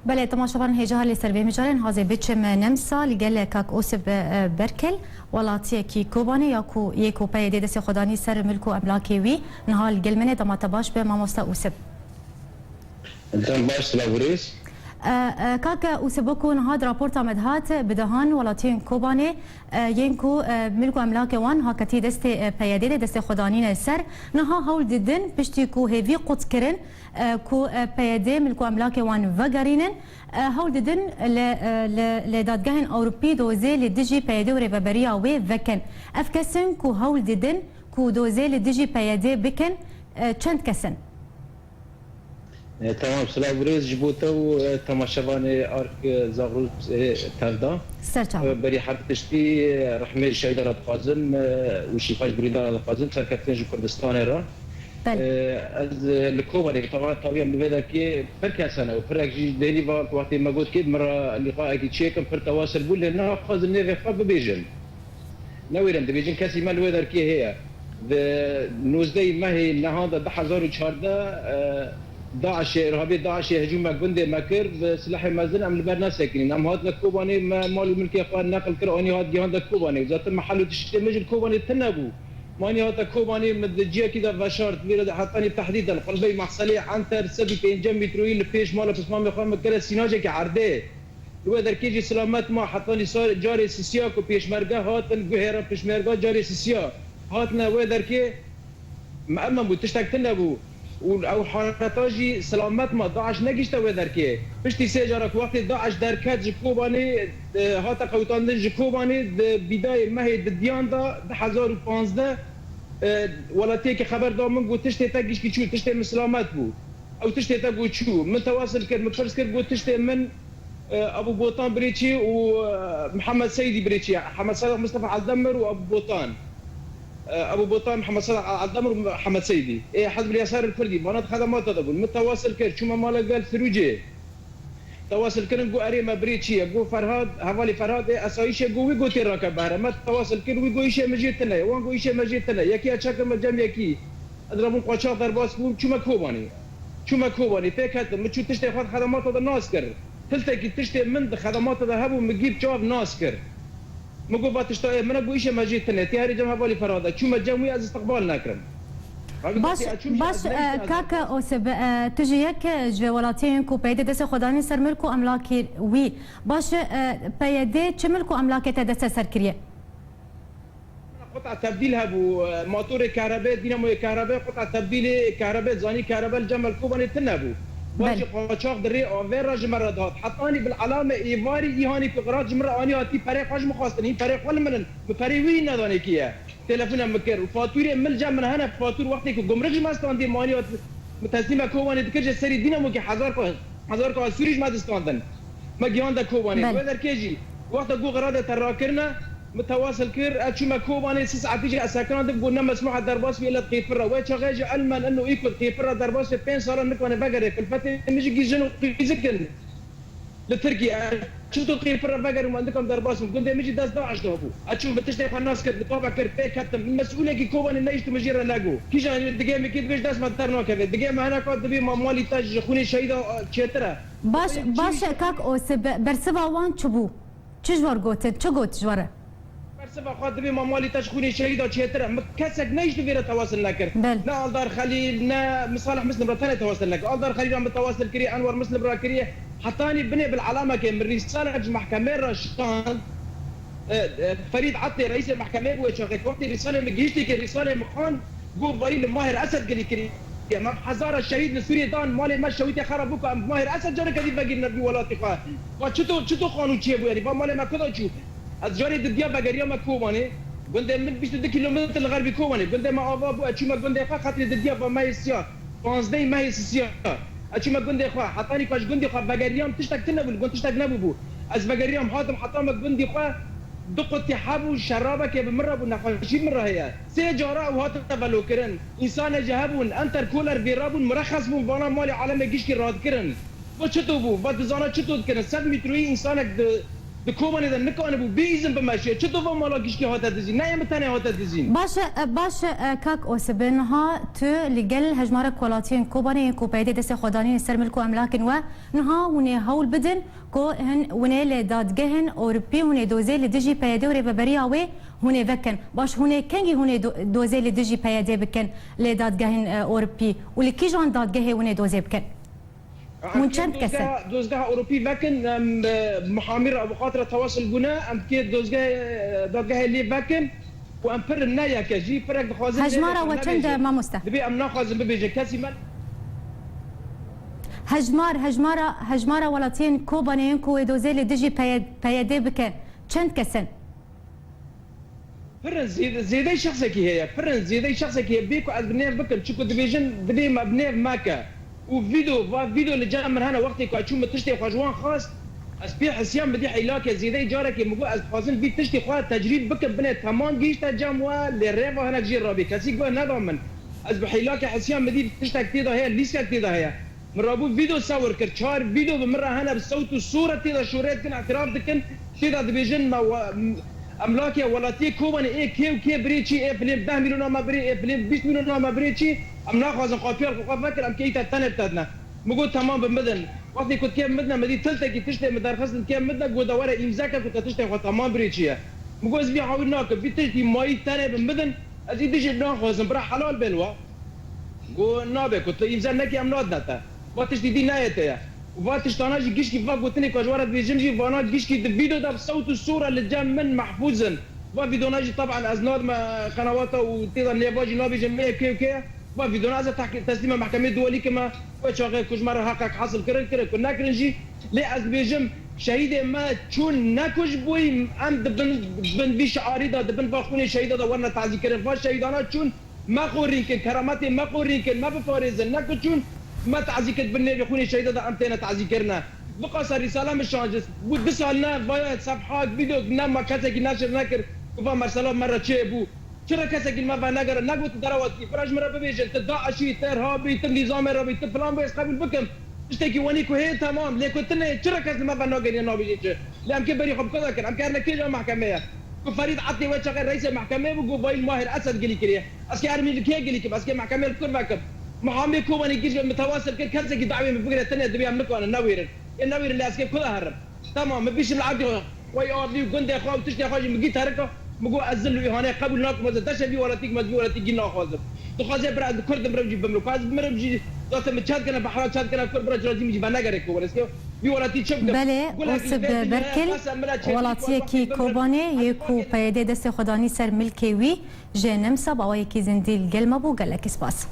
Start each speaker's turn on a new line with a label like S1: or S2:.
S1: بله تماشاگران هجا لی سر بمیجارن هازه بچم نمسا لگل کاک اوسب برکل ولاتی کی کوبانی یا کو یکو پیدا دست خدانی سر ملکو املاکی وی نهال گلمنه دمات باش به ماموستا اوسب.
S2: انتم باش لابوریس.
S1: كاكا وسبكون هاد رابورت مدهات بدهان ولاتين كوباني ينكو ملكو املاك وان هاكتي دست بياديد دست خدانين السر نها هول ددن بشتيكو هيفي قدس كرن كو بيادي ملكو املاك وان فغارينن هول ددن لدادگاهن اوروبي دوزي لدجي بيادي وريبابريا وي فكن افكسن كو هول ددن كو دوزي لدجي بيادي بكن چند كسن
S2: تمام سلابریز جبوتو تماشاوان آرک زاغروز تلدا بری حرکتشتی رحمه شایدار قازم و شفاش بریدار قازم سرکتن جو کردستان را از لکوبانی طبعا نبیده که فرق سنه و فرق دینی وقتی ما گفت که مرا لقاء کی چیکم پر تواصل بول نه خواز نه خب بیجن نویرم بیجن کسی ما نویدار که هي نوزده ماه نهاد 2014 داعش ارهابي داعش هجوم جندي مكر بسلاح مازن ام البرنا ساكنين ام هاد الكوباني مال ملكي اخوان نقل كروني هاد جهاد الكوباني وذات المحل تشتي مجل الكوباني تنبو ماني هاد الكوباني مدجيه كده بشارت بيرد حطاني تحديدا قلبي محصلي عنتر سبي بينجم مترويل فيش مال بسمام اخوان مكر سيناجه كعرده لو در كيجي سلامات ما حطاني صار جاري سيسياك وبيشمرغا هات الجهيره بيشمرغا جاري سيسيا هاتنا ودر كي مأمم بتشتك تنبو او حركاتاجي سلامت ما داعش نگشت و درکه پشتی سه جارك وقت داعش درکت جکوبانی هاتا قوتاندن جکوبانی بدايه مه دیان دا 2015 ولاتی که خبر دا من گفت تشتی تگش کی چو تشتی سلامت بود او تشتی تگو چو من تواصل کرد مفرس کرد گفت تشتی من ابو بوطان بريتشي ومحمد سيدي بريتشي محمد صالح مصطفى عالدمر وابو بوطان ابو بوطان محمد صالح عالدمر ومحمد سيدي حزب اليسار الكردي بنات خدمات تقول متواصل كر شو ما قال ثروجي تواصل كر جو اريما بريتشي جو فرهاد حوالي فرهاد اسايش جو ويجو تراكب بهره ما تواصل كر ويجو ايش مجيتنا وان جو ايش مجيتنا يكي اشكر مجام يكي اضربون قاچا درباس بو شو ما كوباني فكرت مشو تشتي خدمات الناس كر تلتقي تشتي من خدمات ذهب ومجيب جواب ناس كر مگو باتشتا من اگو ایشه مجید تنه تیاری جمع والی فراده چون مجموعی از استقبال نکرم
S1: باش كاكا اوسب تجي يك جوالاتين كو بيد دس خداني سر ملكو املاكي وي باش بيد چملكو املاكي تدس سركريه
S2: قطع تبديل هبو موتور كهرباء دينامو كهرباء قطع تبديل كهرباء زاني كهرباء الجمل كوباني تنبو باجي قاچاق دري اوفر راج مرات حطاني بالعلامه ايفاري ايهاني في غراج مره اني هاتي فريق حاج مخاصني فريق ولا من فريق وين نداني كيا تليفون مكر فاتوري ملجا من هنا فاتور وقتي جمرك ما استاندي ماني متسلمه كواني دكرج سري دينامو كي حزار كو سوريج ما دستاندن ما جياندا كواني وذر كيجي وقت جو غراده تراكرنا متواصل كير اتشما كوباني 6 ساعات تيجي اساكن دب قلنا مسموح درباس في الى قيفره وجهاجي علما انه يكون قيفره درباس في 5 صار نكون بقري في الفتره نجي جيجن يزكن لتركيا شفتوا قيفره بقري وعندكم درباس قلت مجي داس داعش توفو اتشوف بتشتي خناس كده طابع كير بيك حتى المسؤوليه كي كوباني نيشتو مجيره لاقو كي جاني الدقيقه كي بيش داس ما ترنو كذا الدقيقه ما هنا كود بي مالي تاج خوني شهيده تشترا
S1: باش كاك اوسب برسبا وان تشبو تشجور قوت تشغوت جوره
S2: سبا خاطبي مالي تشخوني شهيده تشترا مكسك نيش تفير تواصل لك لا الدار خليل نا مصالح مسلم رتاني تواصل لك الدار خليل عم بتواصل كري انور مسلم راكريه حطاني بني بالعلامه كان من رساله المحكمه رشان فريد عطي رئيس المحكمه هو شغل وقت رساله مجيشتي كرساله مخان جو بريل ماهر اسد قال لي ما حزار الشهيد لسوريا دان مالي ما شويتي خربوك ماهر اسد جارك كذي باقي النبي ولا تقا شتو قانون تشيبو يعني مالي ما كذا تشوف از جاری دنیا بگریا ما کوبانی گنده من 22 کیلومتر الغربی کوبانی گنده ما آوا بو اچما گنده خا خاطر دنیا با ما سیا 15 ماه سیا اچما گنده خا حطانی کاش گنده خا بگریام تشتک تنبول گنده تشتک نبو از بگریام حاتم حطام گنده خا دقت حبو شرابه که بمره بو نخاشی مره هي سه جارا و هات بلو کرن انسان جهبون انتر کولر بیرابون مرخص بو بانا مال عالم گیش کی راد کرن و چتو بو بعد زانا چتو کرن 100 متری انسانک دكومن إذا نكون أبو بيزن بماشي شتوفا مالا كيشكي هاتا دزين نايم تاني هاتا دزين
S1: باش كاك أوسبنها تو لجل هجمارة كولاتين كوباني كوبايدة دست خدانين سرملكو أملاكن ونها وني هول بدن كو هن وني لدادجهن أوروبي وني دوزي لدجي بايدة وريبابريا وي هوني بكن باش هوني كنجي هوني دوزي لدجي بايدة بكن لدادجهن أوروبي واللي كي جان دادجه هوني دوزي بكن من چند کسه
S2: دوزگاه اروپی وکن محامیر ابو خاطر تواصل گونه ام که دوزگاه لی وکن و ام پر نیا کجی فرق خوازن
S1: هجمارا و چند ما مسته
S2: دبی ام نخوازن ببیجه کسی من
S1: هجمارا ولاتین کوبانین کو دوزه لی دجی پیاده بکن چند کسن
S2: فرن زیده شخصی کی هیا فرن زیده شخصی کی بیکو از بنیف بکن چکو دبیجن دبی ما بنیف ماکه وفيديو اللي جاء من هنا وقتي كاتشوم تشتي خواجوان خاص اسبيع حسيان بدي حيلاك زيدي جارك مقو از خازن في تشتي خوا تجريب بك بنت تمام جيش تجموا للريفا هنا جي رابي كاسي جو نضمن از بحيلاك حسيان بدي تشتي كتيدا هي ليسكا كتيدا هي من رابو فيديو صور كرتشار فيديو بمره هنا بالصوت والصوره تيدا شوريت كن اعتراف دكن تيدا ديفيجن املاكي ولاتي كوبان اي كي بريتشي اي فليب 10 مليون ما بري اي فليب 20 مليون ما بريتشي ام ناخذ قافير فكر ام كيتا تنبتنا مقول تمام بمدن وقتي كنت كيف مدنا مدي ثلثه كي تشتي مدرخص كيف مدنا قود ورا امزاك كنت تشتي تمام بريتشيا مقول زبي عاوناك في تشتي ماي ثاني بمدن ازيد تجي ناخذ برا حلال بلوا قول نابك كنت امزا نكي ام نودتا وقتشتي دي نايتها وفاتش تناجي كيشكي فاق قلتني كجوارة بيجمجي فانا كيشكي الفيديو ده بصوت الصورة اللي جا من محفوظا فيديو ناجي طبعا ازناد ما قنواته وتقدر نيفاجي نابي جمعيه كي فيديو نازل تسليم محكمة دولية كما وشاغل كوج مرة حقك حاصل كرن كنا كرنجي لي از بيجم شهيد ما تشون ناكوج بوي ام دبن بيش عارضة دبن باخوني شهيدة دورنا تعزي كرن فاش شهيدانا تشون ما قورين كن كراماتي ما قورين كن ما بفارزن ناكو تشون ما تعزي كتبني بخوني شهيدة دا امتينا تعزي كرنا بقاس الرسالة مش شانجس بود سالنا بايد صفحات فيديو نما كاتك ناشر ناكر وفا مرسلات مرة تشي بو چرا کسی که ما نگر نگوت دروازی فراج مرا ببیجن تداعشی ترهابی تم نظام رابی تفلان باید قبول بکم اشتکی ونی کو هی تمام لیکن تنه چرا کسی ما نگر یا نابیجی لام که بری خب کدا کن ام کارنا کیجا محکمه کو فرید عطی و چقدر رئیس محکمه بگو باید ماهر اسد گلی کریه اسکی ارمی کی گلی که اسکی محکمه الکل وکم محامي كوباني كيش متواصل كل كي دعوه من فكره ثانيه دبي املكوا النوير اللي اسكي كلها هرب تمام ما بيش العبد وي اورلي وكنت اخو تشتي اخو مجيت هركه مقو ازل له هنا قبل ناك ما تشبي ولا تيك مزبي ولا تيجي ناخذ تخازي برا كرد مربجي بملك هذا مربجي ذات متشاد كنا بحرات شاد كنا كل برا جراجي مجي بناغرك ولا اسكي بي ولا تي شبك
S1: بله وسب بركل ولاتيه كي كوباني يكو بايده دست خداني سر ملكي وي جنم صبا ويكي زنديل قلمه بو قال لك سباس